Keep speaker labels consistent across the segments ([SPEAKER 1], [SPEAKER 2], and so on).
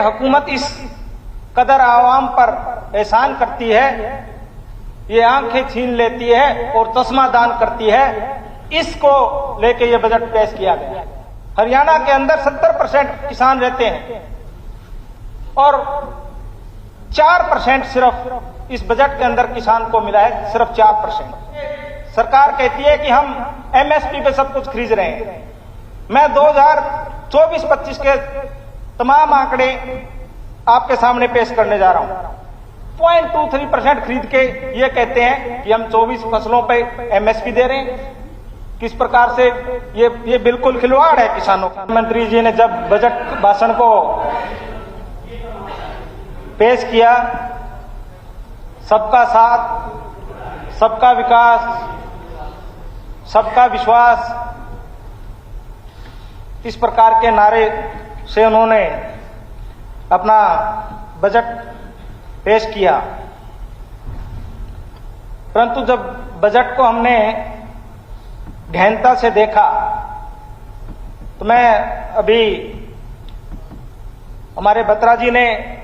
[SPEAKER 1] हुकूमत इस कदर आवाम पर एहसान करती है, ये आंखें छीन लेती है और चश्मा दान करती है, इसको लेके ये बजट पेश किया गया। हरियाणा के अंदर 70% किसान रहते हैं और 4% सिर्फ इस बजट के अंदर किसान को मिला है, सिर्फ 4%। सरकार कहती है कि हम एमएसपी पे सब कुछ खरीद रहे हैं। मैं 2024-25 के तमाम आंकड़े आपके सामने पेश करने जा रहा हूं। 0.23% खरीद के ये कहते हैं कि हम 24 फसलों पे एमएसपी दे रहे हैं। किस प्रकार से ये बिल्कुल खिलवाड़ है किसानों का। प्रधानमंत्री जी ने जब बजट भाषण को पेश किया, सबका साथ, सबका विकास, सबका विश्वास, इस प्रकार के नारे से उन्होंने अपना बजट पेश किया। परंतु जब बजट को हमने गहनता से देखा तो मैं अभी हमारे बत्रा जी ने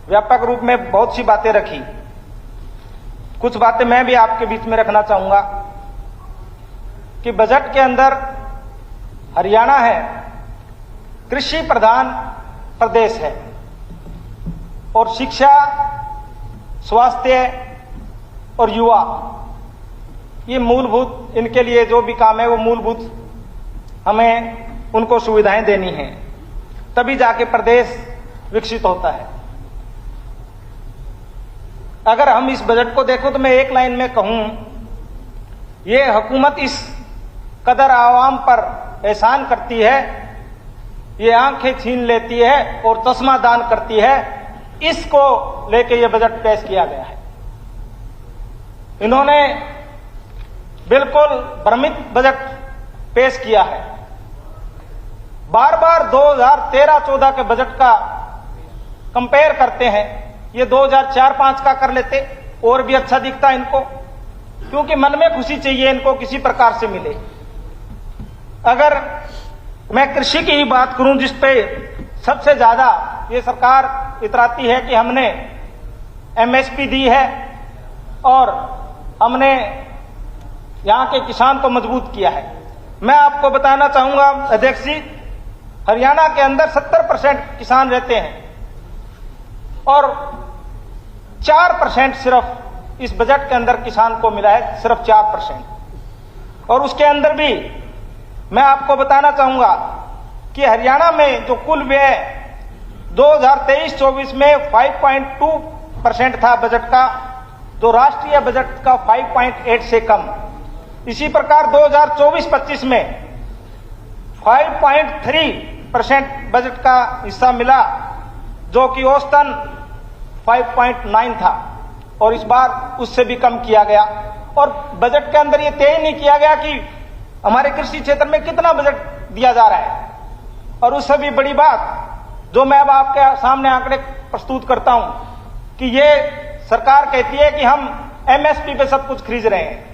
[SPEAKER 1] व्यापक रूप में बहुत सी बातें रखी, कुछ बातें मैं भी आपके बीच में रखना चाहूंगा कि बजट के अंदर हरियाणा है, कृषि प्रधान प्रदेश है और शिक्षा, स्वास्थ्य और युवा, ये मूलभूत, इनके लिए जो भी काम है वो मूलभूत हमें उनको सुविधाएं देनी है, तभी जाके प्रदेश विकसित होता है। अगर हम इस बजट को देखो तो मैं एक लाइन में कहूं, ये हुकूमत इस कदर आवाम पर एहसान करती है, ये आंखें छीन लेती है और चश्मा दान करती है, इसको लेके ये बजट पेश किया गया है। इन्होंने बिल्कुल भ्रमित बजट पेश किया है। बार बार 2013-14 के बजट का कंपेयर करते हैं, ये 2004-5 का कर लेते और भी अच्छा दिखता इनको, क्योंकि मन में खुशी चाहिए इनको किसी प्रकार से मिले। अगर मैं कृषि की ही बात करूं, जिस पे सबसे ज्यादा ये सरकार इतराती है कि हमने एमएसपी दी है और हमने यहां के किसान को मजबूत किया है। मैं आपको बताना चाहूंगा अध्यक्ष जी, हरियाणा के अंदर 70% किसान रहते हैं और 4% सिर्फ इस बजट के अंदर किसान को मिला है, सिर्फ 4%। और उसके अंदर भी मैं आपको बताना चाहूंगा कि हरियाणा में जो कुल व्यय 2023-24 में 5.2% था बजट का, तो राष्ट्रीय बजट का 5.8 से कम। इसी प्रकार 2024-25 में 5.3% बजट का हिस्सा मिला, जो कि औसतन 5.9 था, और इस बार उससे भी कम किया गया। और बजट के अंदर ये तय नहीं किया गया कि हमारे कृषि क्षेत्र में कितना बजट दिया जा रहा है। और उससे भी बड़ी बात जो मैं अब आपके सामने आंकड़े प्रस्तुत करता हूं कि ये सरकार कहती है कि हम एमएसपी पे सब कुछ खरीद रहे हैं।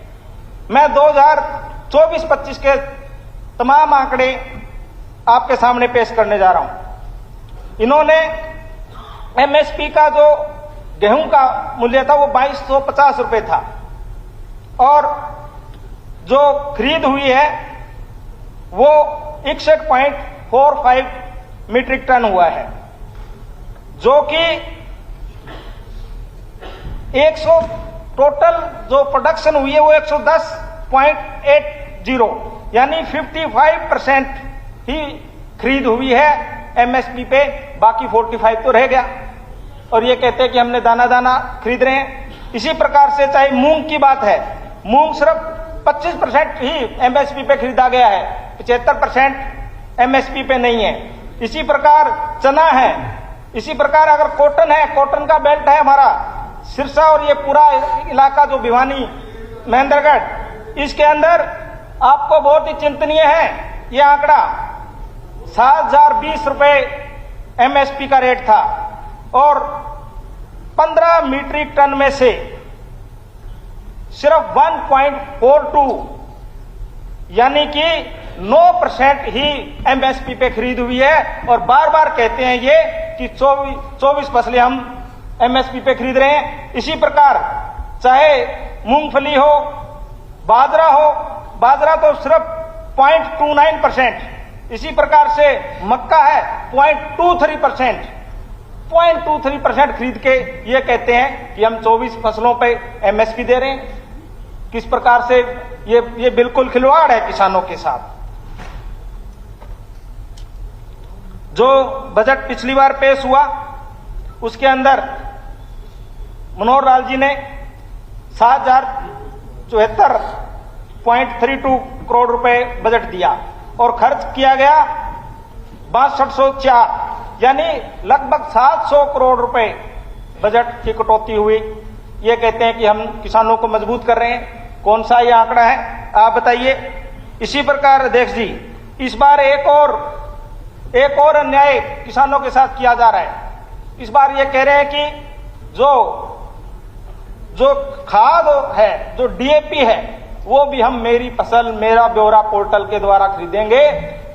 [SPEAKER 1] मैं 2024-25 के तमाम आंकड़े आपके सामने पेश करने जा रहा हूं। इन्होंने एमएसपी का जो गेहूं का मूल्य था वो 2250 रुपए था और जो खरीद हुई है वो 61.45 मीट्रिक टन हुआ है, जो कि 100 टोटल जो प्रोडक्शन हुई है वो 110.80, यानी 55% ही खरीद हुई है एमएसपी पे, बाकी 45 तो रह गया। और ये कहते हैं कि हमने दाना दाना खरीद रहे हैं। इसी प्रकार से चाहे मूंग की बात है, मूंग सिर्फ 25% ही एमएसपी पे खरीदा गया है, 75% एमएसपी पे नहीं है। इसी प्रकार चना है, इसी प्रकार अगर कॉटन है, कॉटन का बेल्ट है हमारा सिरसा और ये पूरा इलाका जो भिवानी महेंद्रगढ़, इसके अंदर आपको बहुत ही चिंतनीय है ये आंकड़ा, 7020 रुपए एमएसपी का रेट था और 15 मीट्रिक टन में से सिर्फ 1.42 यानी कि 9% ही एमएसपी पे खरीद हुई है और बार बार कहते हैं ये कि 24 फसलें हम एमएसपी पे खरीद रहे हैं। इसी प्रकार चाहे मूंगफली हो, बाजरा तो सिर्फ 0.29%, इसी प्रकार से मक्का है 0.23% खरीद के ये कहते हैं कि हम 24 फसलों पे एमएसपी दे रहे हैं। किस प्रकार से ये बिल्कुल खिलवाड़ है किसानों के साथ। जो बजट पिछली बार पेश हुआ उसके अंदर मनोहर लाल जी ने 7,074.32 करोड़ रुपए बजट दिया और खर्च किया गया 6204, यानी लगभग 700 करोड़ रुपए बजट की कटौती हुई। ये कहते हैं कि हम किसानों को मजबूत कर रहे हैं। कौन सा ये आंकड़ा है आप बताइए। इसी प्रकार अध्यक्ष जी, इस बार एक और अन्याय किसानों के साथ किया जा रहा है। इस बार ये कह रहे हैं कि जो खाद है, जो डीएपी है, वो भी हम मेरी फसल मेरा ब्यौरा पोर्टल के द्वारा खरीदेंगे।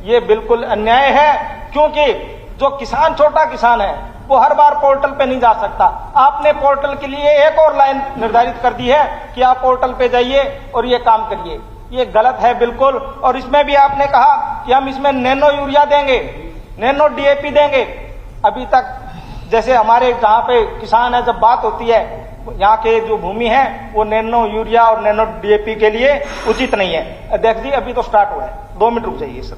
[SPEAKER 1] ये बिल्कुल अन्याय है, क्योंकि जो किसान, छोटा किसान है, वो हर बार पोर्टल पे नहीं जा सकता। आपने पोर्टल के लिए एक और लाइन निर्धारित कर दी है कि आप पोर्टल पे जाइए और ये काम करिए। ये गलत है बिल्कुल। और इसमें भी आपने कहा कि हम इसमें नैनो यूरिया देंगे, नैनो डीएपी देंगे। अभी तक जैसे हमारे जहां पे किसान है, जब बात होती है, यहाँ के जो भूमि है वो नैनो यूरिया और नैनो डीएपी के लिए उचित नहीं है। अध्यक्ष जी, अभी तो स्टार्ट हुआ है, 2 मिनट रुक जाइए सर।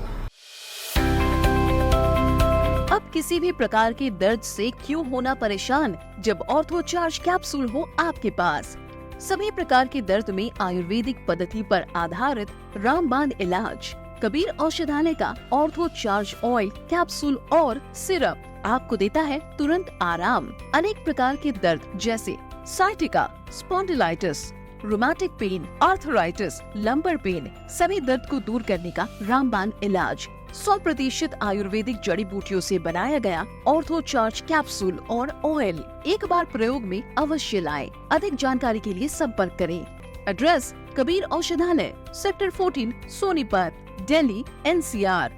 [SPEAKER 2] अब किसी भी प्रकार के दर्द से क्यों होना परेशान, जब ऑर्थो चार्ज कैप्सूल हो आपके पास। सभी प्रकार के दर्द में आयुर्वेदिक पद्धति पर आधारित रामबाण इलाज। कबीर औषधालय का ऑर्थो चार्ज ऑयल कैप्सूल और सिरप आपको देता है तुरंत आराम। अनेक प्रकार के दर्द जैसे sciatica, spondylitis, rheumatic pain, arthritis, lumbar pain, सभी दर्द को दूर करने का रामबाण इलाज 100% आयुर्वेदिक जड़ी बूटियों से बनाया गया ऑर्थो चार्ज कैप्सूल और ऑयल एक बार प्रयोग में अवश्य लाएं। अधिक जानकारी के लिए संपर्क करें। एड्रेस: कबीर औषधालय, सेक्टर 14, सोनीपत, दिल्ली, NCR।